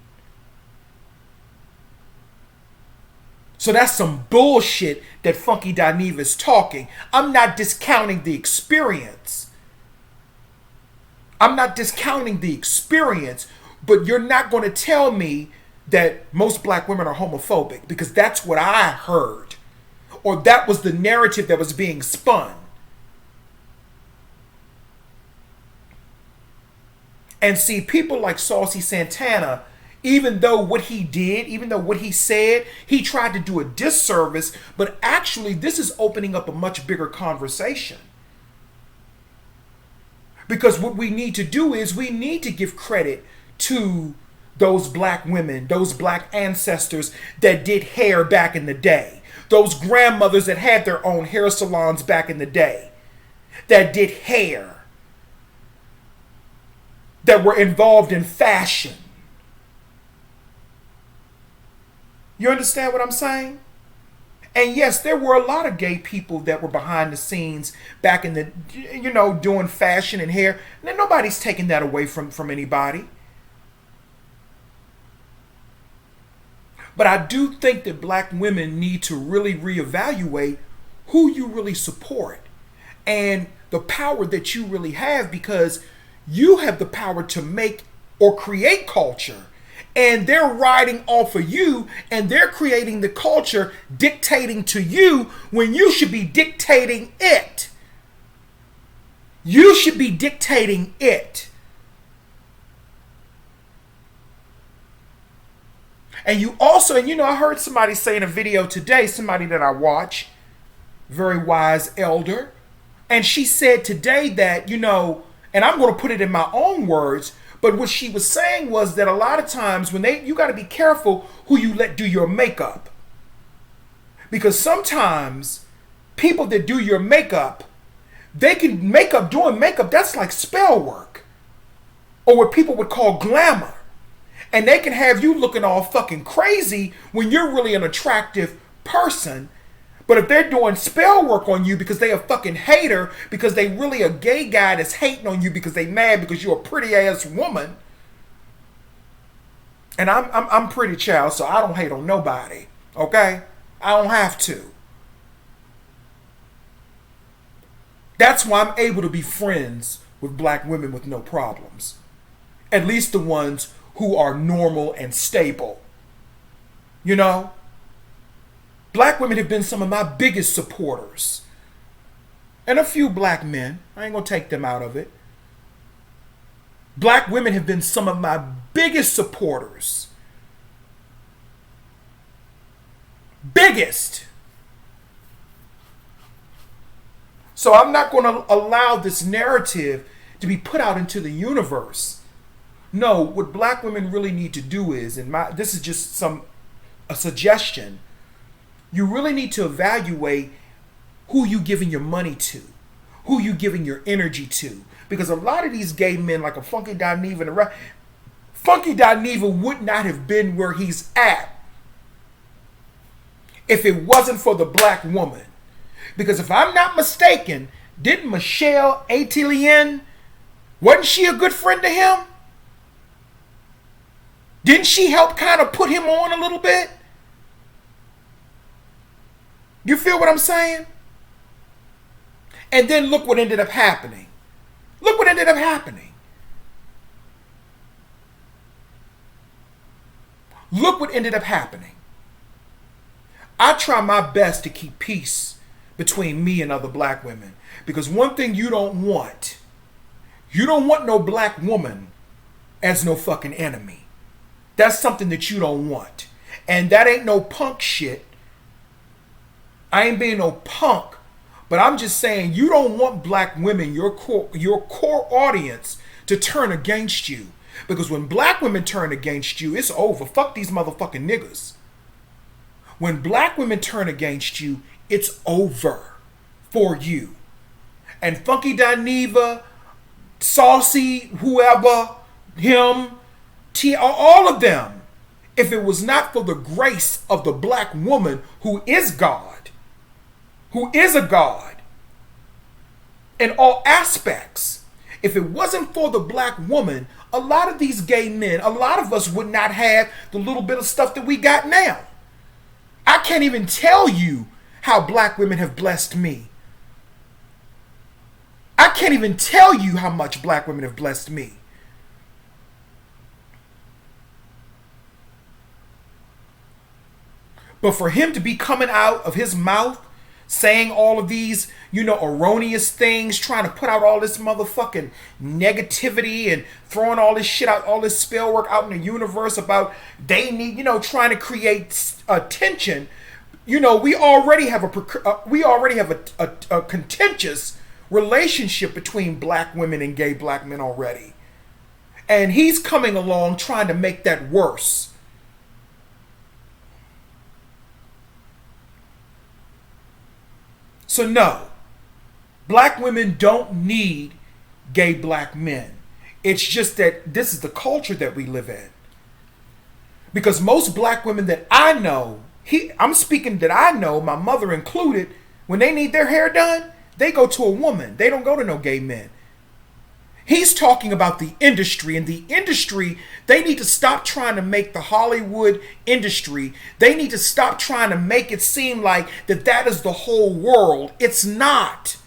So that's some bullshit that Funky Dineva is talking. I'm not discounting the experience. But you're not going to tell me that most black women are homophobic because that's what I heard. Or that was the narrative that was being spun. And see, people like Saucy Santana, even though what he said, he tried to do a disservice, but actually this is opening up a much bigger conversation. Because what we need to do is we need to give credit to those black women, those black ancestors that did hair back in the day. Those grandmothers that had their own hair salons back in the day. That did hair. That were involved in fashion. You understand what I'm saying? And yes, there were a lot of gay people that were behind the scenes back in the, doing fashion and hair. And nobody's taking that away from anybody. But I do think that black women need to really reevaluate who you really support and the power that you really have, because you have the power to make or create culture. And they're riding off of you and they're creating the culture, dictating to you when you should be dictating it. You should be dictating it. And you also, I heard somebody say in a video today, somebody that I watch, very wise elder, and she said today that, and I'm going to put it in my own words, but what she was saying was that a lot of times you got to be careful who you let do your makeup. Because sometimes people that do your makeup, doing makeup, that's like spell work. Or what people would call glamour. And they can have you looking all fucking crazy when you're really an attractive person. But if they're doing spell work on you because they a fucking hater, because they really a gay guy that's hating on you because they mad because you're a pretty ass woman. And I'm pretty, child, so I don't hate on nobody. Okay? I don't have to. That's why I'm able to be friends with black women with no problems. At least the ones who are normal and stable. Black women have been some of my biggest supporters. And a few black men. I ain't going to take them out of it. Black women have been some of my biggest supporters. Biggest. So I'm not going to allow this narrative to be put out into the universe. No, what black women really need to do is, this is just a suggestion, you really need to evaluate who you giving your money to, who you giving your energy to. Because a lot of these gay men, like a Funky Dineva and the rest, Funky Dineva would not have been where he's at if it wasn't for the black woman. Because if I'm not mistaken, didn't Michelle Atilien, wasn't she a good friend to him? Didn't she help kind of put him on a little bit? You feel what I'm saying? And then look what ended up happening. Look what ended up happening. Look what ended up happening. I try my best to keep peace between me and other black women. Because one thing you don't want no black woman as no fucking enemy. That's something that you don't want. And that ain't no punk shit. I ain't being no punk. But I'm just saying, you don't want black women, your core audience, to turn against you. Because when black women turn against you, it's over. Fuck these motherfucking niggas. When black women turn against you, it's over for you. And Funky Dineva, Saucy, whoever, him, all of them, if it was not for the grace of the black woman who is God, who is a God in all aspects, if it wasn't for the black woman, a lot of these gay men, a lot of us would not have the little bit of stuff that we got now. I can't even tell you how black women have blessed me. I can't even tell you how much black women have blessed me. But for him to be coming out of his mouth saying all of these, erroneous things, trying to put out all this motherfucking negativity and throwing all this shit out, all this spell work out in the universe about they need, trying to create attention. We already have a contentious relationship between black women and gay black men already. And he's coming along trying to make that worse. So no, black women don't need gay black men. It's just that this is the culture that we live in. Because most black women that I know, I'm speaking that I know, my mother included, when they need their hair done, they go to a woman. They don't go to no gay men. He's talking about the industry, and the industry, they need to stop trying to make the Hollywood industry, they need to stop trying to make it seem like that is the whole world. It's not.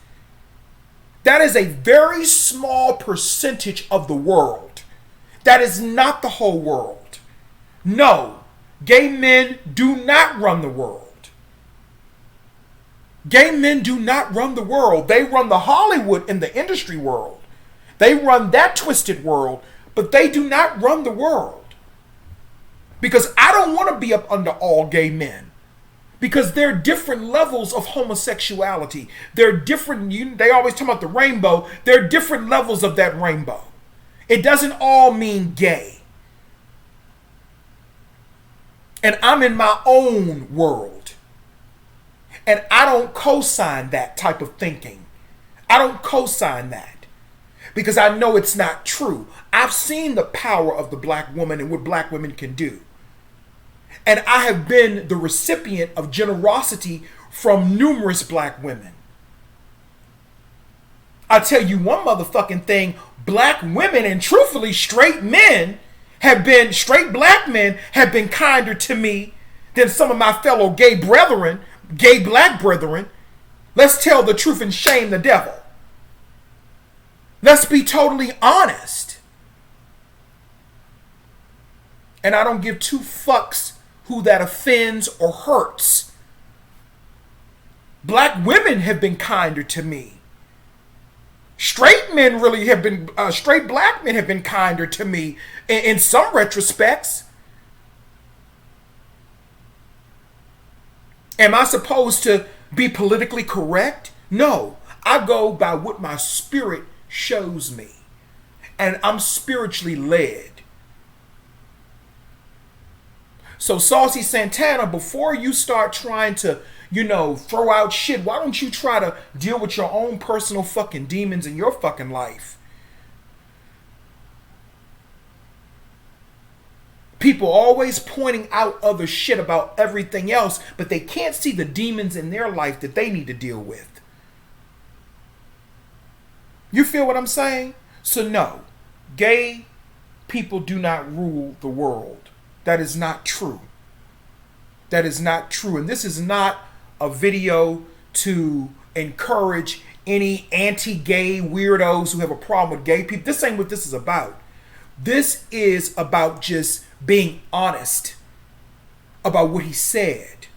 That is a very small percentage of the world. That is not the whole world. No, gay men do not run the world. Gay men do not run the world. They run the Hollywood and the industry world. They run that twisted world, but they do not run the world. Because I don't want to be up under all gay men. Because there are different levels of homosexuality. There are different, they always talk about the rainbow. There are different levels of that rainbow. It doesn't all mean gay. And I'm in my own world. And I don't co-sign that type of thinking. I don't co-sign that. Because I know it's not true. I've seen the power of the black woman and what black women can do. And I have been the recipient of generosity from numerous black women. I'll tell you one motherfucking thing. Black women and truthfully straight black men have been kinder to me than some of my fellow gay black brethren. Let's tell the truth and shame the devil. Let's be totally honest. And I don't give two fucks who that offends or hurts. Black women have been kinder to me. Straight men really have been, straight black men have been kinder to me in, some retrospects. Am I supposed to be politically correct? No. I go by what my spirit shows me. And I'm spiritually led. So Saucy Santana, before you start trying to, throw out shit, why don't you try to deal with your own personal fucking demons in your fucking life? People always pointing out other shit about everything else, but they can't see the demons in their life that they need to deal with. You feel what I'm saying? So no, gay people do not rule the world. That is not true. That is not true. And this is not a video to encourage any anti-gay weirdos who have a problem with gay people. This ain't what this is about. This is about just being honest about what he said.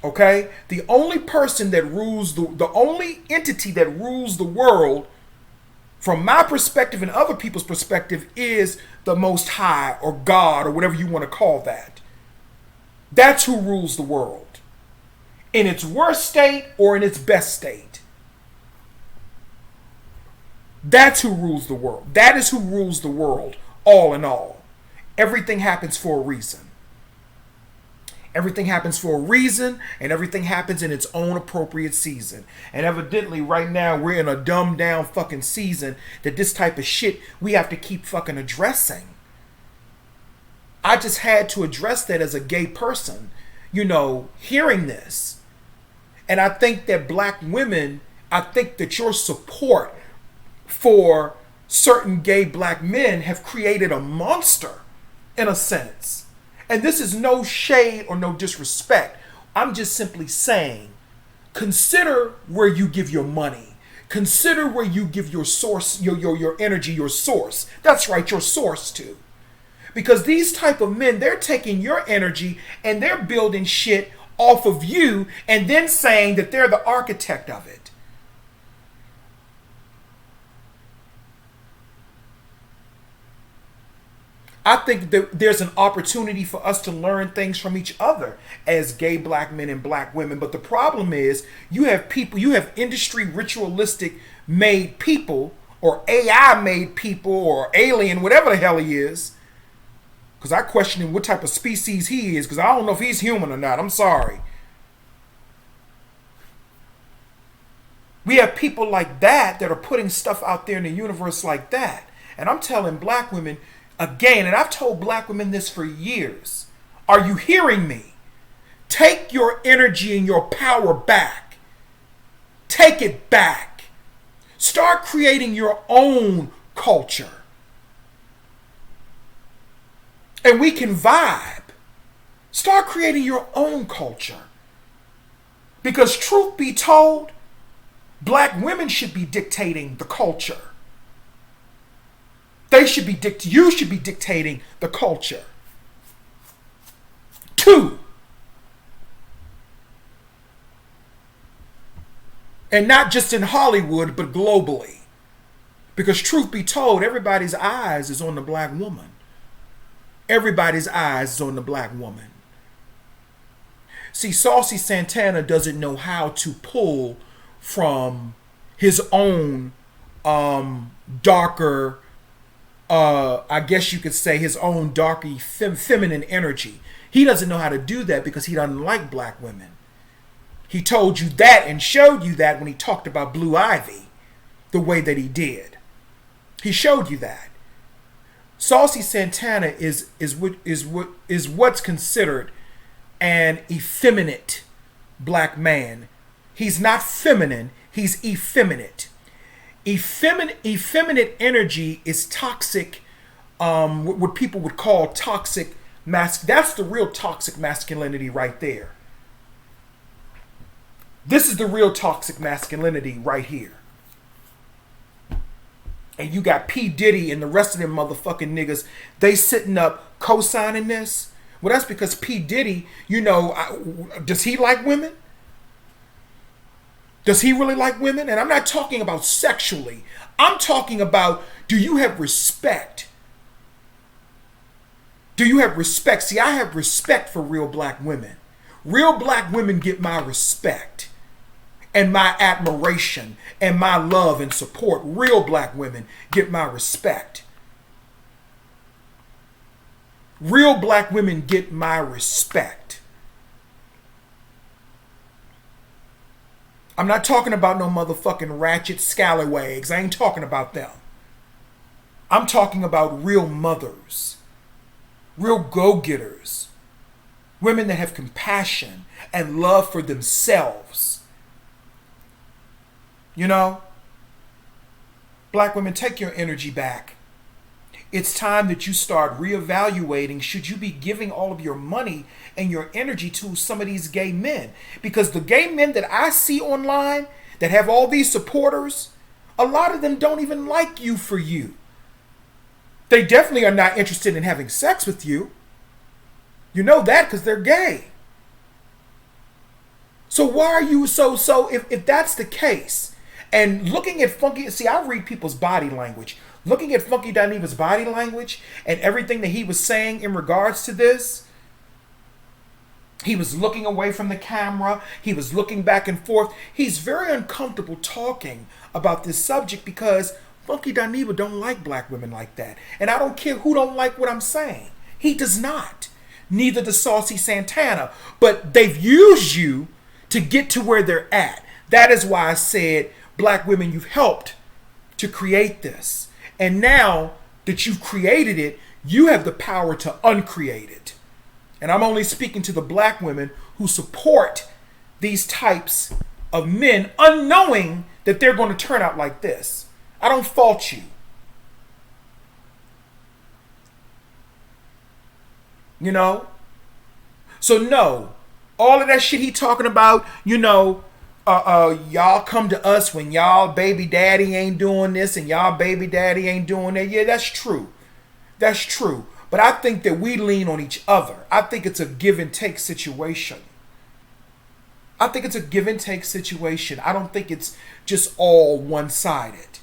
Okay? The only person that rules, the only entity that rules the world, from my perspective and other people's perspective, is the Most High, or God, or whatever you want to call that. That's who rules the world. In its worst state or in its best state. That's who rules the world. That is who rules the world, all in all. Everything happens for a reason. Everything happens for a reason, and everything happens in its own appropriate season. And evidently, right now, we're in a dumbed down fucking season that this type of shit we have to keep fucking addressing. I just had to address that as a gay person, hearing this. And I think that black women, I think that your support for certain gay black men have created a monster, in a sense. And this is no shade or no disrespect. I'm just simply saying, consider where you give your money. Consider where you give your source, your energy, your source. That's right, your source too. Because these type of men, they're taking your energy and they're building shit off of you and then saying that they're the architect of it. I think that there's an opportunity for us to learn things from each other as gay black men and black women. But the problem is you have industry ritualistic made people, or AI made people, or alien, whatever the hell he is. Because I question him what type of species he is, because I don't know if he's human or not. I'm sorry. We have people like that are putting stuff out there in the universe like that. And I'm telling black women, again, and I've told black women this for years. Are you hearing me? Take your energy and your power back. Take it back. Start creating your own culture. And we can vibe. Start creating your own culture. Because truth be told, black women should be dictating the culture. You should be dictating the culture. 2. And not just in Hollywood, but globally. Because truth be told, everybody's eyes is on the black woman. Everybody's eyes is on the black woman. See, Saucy Santana doesn't know how to pull from his own darker, I guess you could say his own darky feminine energy. He doesn't know how to do that because he doesn't like black women. He told you that and showed you that when he talked about Blue Ivy the way that he did. He showed you that. Saucy Santana is what's considered an effeminate black man. He's not feminine, he's effeminate. Effeminate energy is toxic, what people would call toxic that's the real toxic masculinity right there. This is the real toxic masculinity right here. And you got P. Diddy and the rest of them motherfucking niggas, they sitting up co-signing this. Well, that's because P. Diddy, does he like women? Does he really like women? And I'm not talking about sexually. I'm talking about, do you have respect? Do you have respect? See, I have respect for real black women. Real black women get my respect and my admiration and my love and support. Real black women get my respect. Real black women get my respect. I'm not talking about no motherfucking ratchet scallywags. I ain't talking about them. I'm talking about real mothers, real go-getters, women that have compassion and love for themselves. You know, black women, take your energy back. It's time that you start reevaluating, should you be giving all of your money and your energy to some of these gay men? Because the gay men that I see online that have all these supporters, a lot of them don't even like you for you. They definitely are not interested in having sex with you. You know that because they're gay. So why are you so if that's the case, and looking at Funky, see, I read people's body language. Looking at Funky Dineva's body language and everything that he was saying in regards to this, he was looking away from the camera. He was looking back and forth. He's very uncomfortable talking about this subject because Funky Dineva don't like black women like that. And I don't care who don't like what I'm saying. He does not. Neither does Saucy Santana. But they've used you to get to where they're at. That is why I said, black women, you've helped to create this. And now that you've created it, you have the power to uncreate it. And I'm only speaking to the black women who support these types of men, unknowing that they're going to turn out like this. I don't fault you. You know? So no, all of that shit he talking about, you know, y'all come to us when y'all baby daddy ain't doing this and y'all baby daddy ain't doing that. Yeah, that's true. That's true. But I think that we lean on each other. I think it's a give and take situation. I think it's a give and take situation. I don't think it's just all one-sided.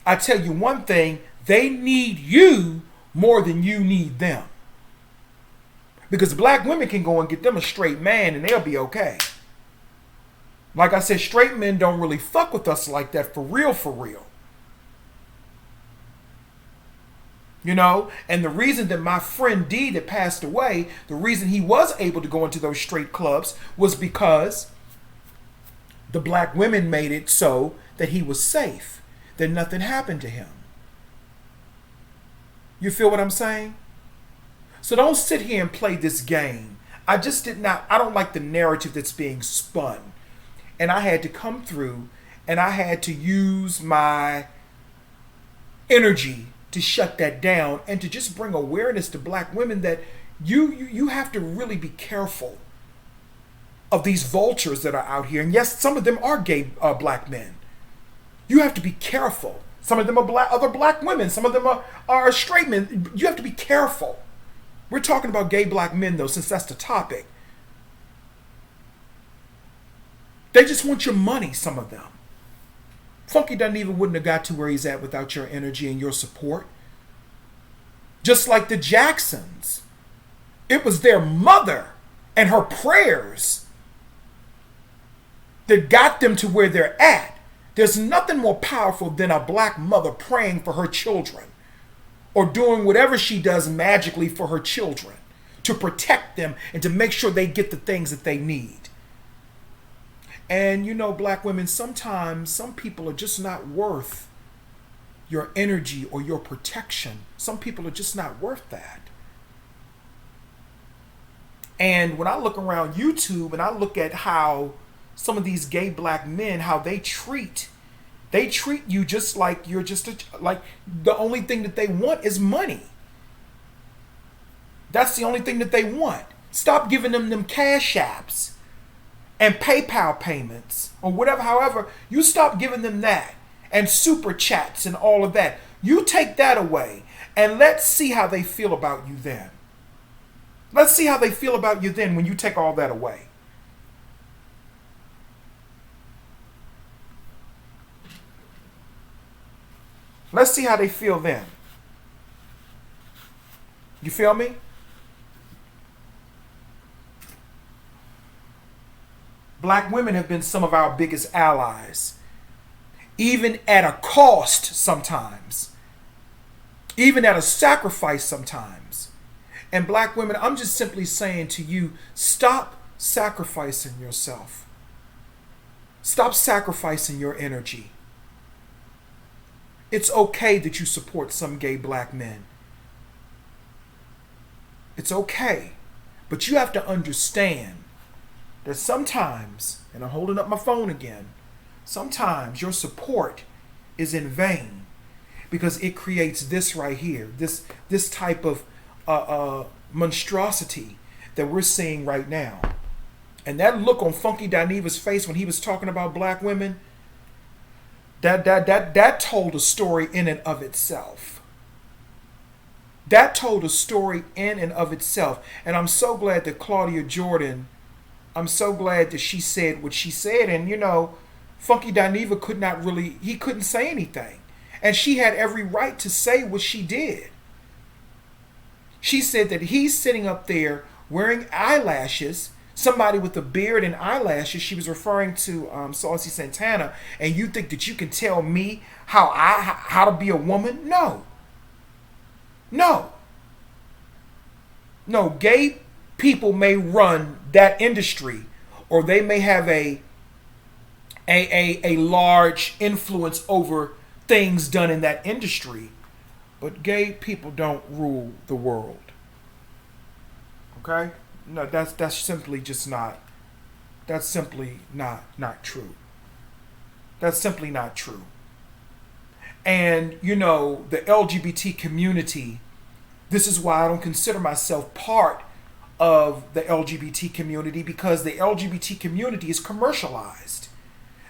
I tell you one thing, they need you more than you need them. Because black women can go and get them a straight man and they'll be okay. Like I said, straight men don't really fuck with us like that for real, for real. You know, and the reason that my friend D that passed away, the reason he was able to go into those straight clubs was because the black women made it so that he was safe, that nothing happened to him. You feel what I'm saying? So don't sit here and play this game. I don't like the narrative that's being spun. And I had to come through and I had to use my energy to shut that down and to just bring awareness to black women that you have to really be careful of these vultures that are out here. And yes, some of them are gay black men. You have to be careful. Some of them are other black women. Some of them are straight men. You have to be careful. We're talking about gay black men, though, since that's the topic. They just want your money, some of them. Funky Dineva wouldn't have got to where he's at without your energy and your support. Just like the Jacksons. It was their mother and her prayers that got them to where they're at. There's nothing more powerful than a black mother praying for her children, or doing whatever she does magically for her children to protect them and to make sure they get the things that they need. And you know, black women, sometimes some people are just not worth your energy or your protection. Some people are just not worth that. And when I look around YouTube and I look at how some of these gay black men, how they treat you just like you're just like the only thing that they want is money. That's the only thing that they want. Stop giving them cash apps and PayPal payments or whatever. However, you stop giving them that and super chats and all of that. You take that away and let's see how they feel about you then. Let's see how they feel about you then when you take all that away. Let's see how they feel then. You feel me? Black women have been some of our biggest allies, even at a cost sometimes, even at a sacrifice sometimes. And black women, I'm just simply saying to you, stop sacrificing yourself. Stop sacrificing your energy. It's okay that you support some gay black men. It's okay. But you have to understand that sometimes, and I'm holding up my phone again, sometimes your support is in vain because it creates this right here, this type of monstrosity that we're seeing right now. And that look on Funky Dineva's face when he was talking about black women, that told a story in and of itself. That told a story in and of itself. And I'm so glad that Claudia Jordan, I'm so glad that she said what she said. And you know, Funky Dineva he couldn't say anything. And she had every right to say what she did. She said that he's sitting up there wearing eyelashes, somebody with a beard and eyelashes. She was referring to Saucy Santana. And you think that you can tell me how to be a woman? No. No. No, gay people may run that industry, or they may have a large influence over things done in that industry, but gay people don't rule the world. Okay? No, that's simply just not. That's simply not true. That's simply not true. And, you know, the LGBT community, this is why I don't consider myself part of the LGBT community, because the LGBT community is commercialized.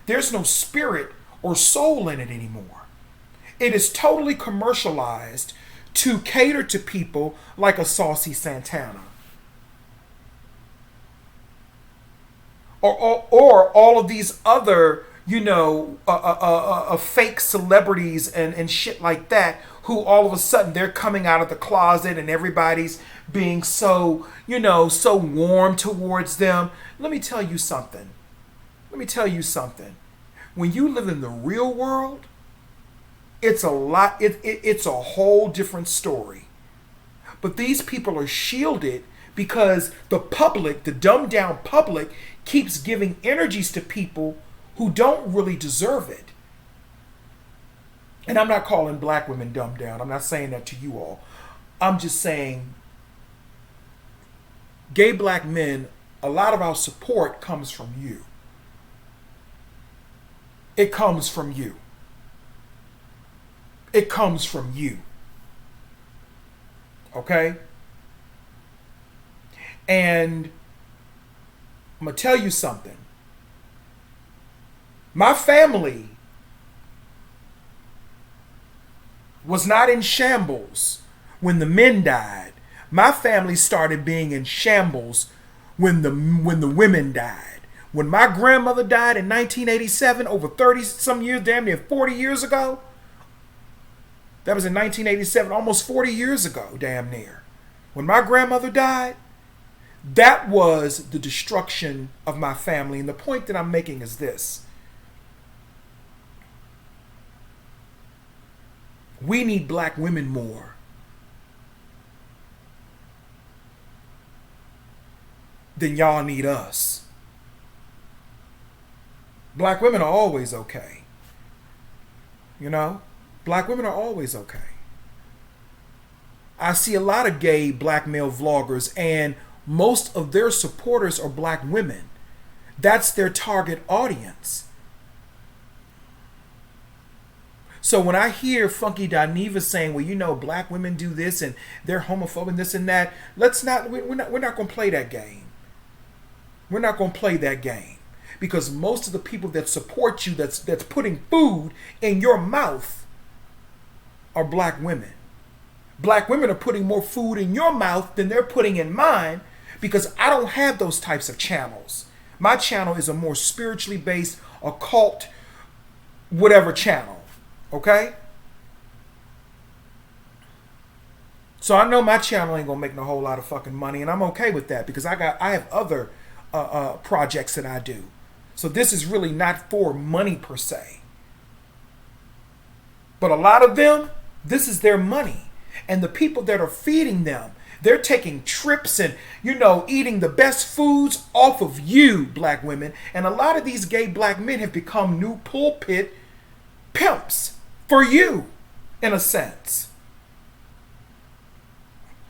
There's no spirit or soul in it anymore. It is totally commercialized to cater to people like a Saucy Santana. Or all of these other, you know, fake celebrities and shit like that, who all of a sudden they're coming out of the closet and everybody's being so, you know, so warm towards them. Let me tell you something. When you live in the real world, it's it's a whole different story. But these people are shielded because the public, the dumbed down public, keeps giving energies to people who don't really deserve it. And I'm not calling black women dumbed down. I'm not saying that to you all. I'm just saying gay black men, a lot of our support comes from you. It comes from you. It comes from you. Okay? And I'm going to tell you something. My family was not in shambles when the men died. My family started being in shambles when the women died. When my grandmother died in 1987, over 30 some years, damn near 40 years ago. That was in 1987, almost 40 years ago, damn near. When my grandmother died, that was the destruction of my family. And the point that I'm making is this. We need black women more than y'all need us. Black women are always okay. You know? Black women are always okay. I see a lot of gay black male vloggers, and most of their supporters are black women. That's their target audience. So when I hear Funky Dineva saying, well, you know, black women do this and they're homophobic and this and that, we're not going to play that game. We're not going to play that game. Because most of the people that support you, that's putting food in your mouth, are black women. Black women are putting more food in your mouth than they're putting in mine, because I don't have those types of channels. My channel is a more spiritually based, occult, whatever channel. Okay? So I know my channel ain't gonna make no whole lot of fucking money, and I'm okay with that, because I have other projects that I do. So this is really not for money per se. But a lot of them, this is their money. And the people that are feeding them, they're taking trips and, eating the best foods off of you, black women. And a lot of these gay black men have become new pulpit pimps for you, in a sense.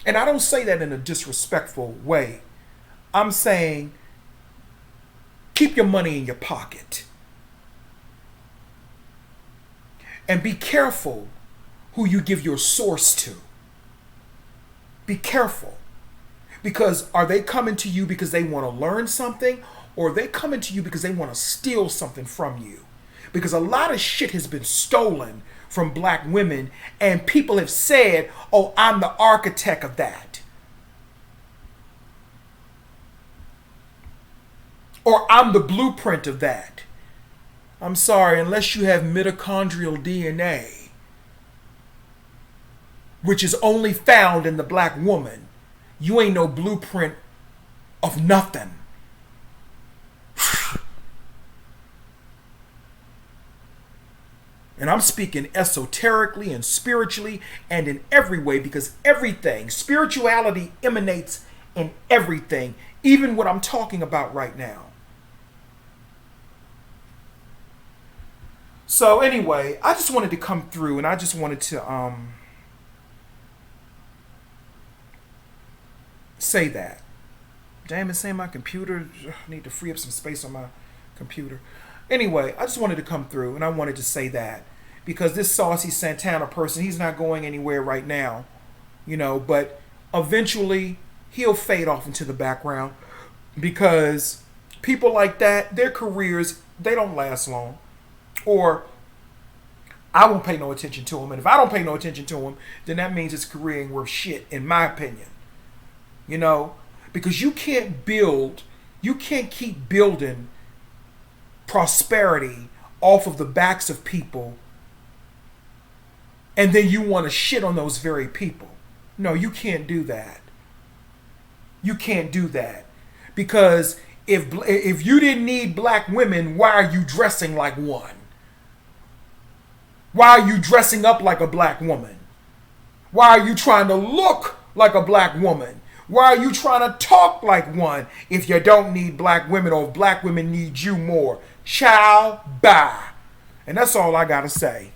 And I don't say that in a disrespectful way. I'm saying keep your money in your pocket. And be careful who you give your source to. Be careful. Because are they coming to you because they want to learn something? Or are they coming to you because they want to steal something from you? Because a lot of shit has been stolen from black women. And people have said, oh, I'm the architect of that. Or I'm the blueprint of that. I'm sorry, unless you have mitochondrial DNA, which is only found in the black woman, you ain't no blueprint of nothing. And I'm speaking esoterically and spiritually and in every way, because everything, spirituality emanates in everything, even what I'm talking about right now. So anyway, I just wanted to come through and I just wanted to say that. Damn, it's saying my computer. I need to free up some space on my computer. Anyway, I just wanted to come through and I wanted to say that because this Saucy Santana person, he's not going anywhere right now, but eventually he'll fade off into the background because people like that, their careers, they don't last long. Or I won't pay no attention to him. And if I don't pay no attention to him, then that means his career ain't worth shit, in my opinion. Because you can't keep building prosperity off of the backs of people and then you want to shit on those very people. No, you can't do that. You can't do that. Because if you didn't need black women, why are you dressing like one? Why are you dressing up like a black woman? Why are you trying to look like a black woman? Why are you trying to talk like one if you don't need black women or if black women need you more? Ciao, bye. And that's all I got to say.